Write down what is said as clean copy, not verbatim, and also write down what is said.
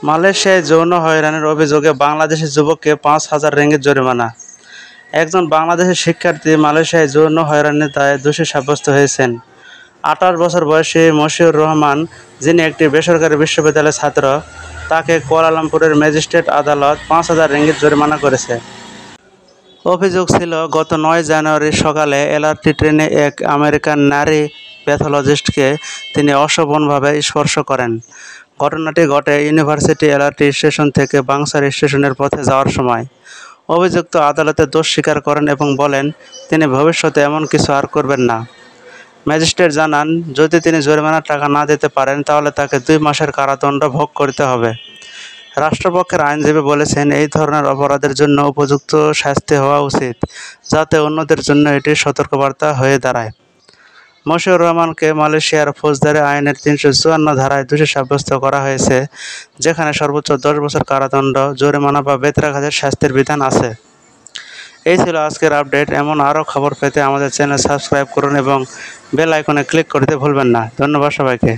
মালয়েশিয়ায় যৌন হয়রানির অভিযোগে বাংলাদেশি যুবককে ৫,০০০ রিঙ্গিত জরিমানা। একজন বাংলাদেশি শিক্ষার্থী মালয়েশিয়ায় যৌন হয়রানির দায়ে দোষী সাব্যস্ত হয়েছেন। ২৮ বছর বয়সী মশিউর রহমান, যিনি একটি বেসরকারি বিশ্ববিদ্যালয়ের ছাত্র, তাকে কুয়ালালামপুরের ম্যাজিস্ট্রেট আদালত ৫,০০০ রিঙ্গিত জরিমানা করেছে। অভিযোগ ছিল, গত ৯ জানুয়ারি সকালে এলআরটি ট্রেনে এক আমেরিকান নারী প্যাথোলজিস্টকে তিনি অশোভনভাবে স্পর্শ করেন। ঘটনাটি ঘটে ইউনিভার্সিটি এলআরটি স্টেশন থেকে বাংসার স্টেশনের পথে যাওয়ার সময়। অভিযুক্ত আদালতে দোষ স্বীকার করেন এবং বলেন তিনি ভবিষ্যতে এমন কিছু আর করবেন না। ম্যাজিস্ট্রেট জানান, যদি তিনি জরিমানার টাকা না দিতে পারেন তাহলে তাকে ২ মাসের কারাদণ্ড ভোগ করতে হবে। রাষ্ট্রপক্ষের আইনজীবী বলেছেন, এই ধরনের অপরাধের জন্য উপযুক্ত শাস্তি হওয়া উচিত, যাতে অন্যদের জন্য এটি সতর্কবার্তা হয়ে দাঁড়ায়। মশিউর রহমানকে মালয়েশিয়ার ফৌজদারি আইনের ৩৫৪ ধারায় দোষী সাব্যস্ত করা হয়েছে, যেখানে সর্বোচ্চ ১০ বছর কারাদণ্ড, জরিমানা বা বেত্রাঘাতের শাস্তির বিধান আছে। এই ছিল আজকের আপডেট। এমন আরও খবর পেতে আমাদের চ্যানেল সাবস্ক্রাইব করুন এবং বেল আইকনে ক্লিক করতে ভুলবেন না। ধন্যবাদ সবাইকে।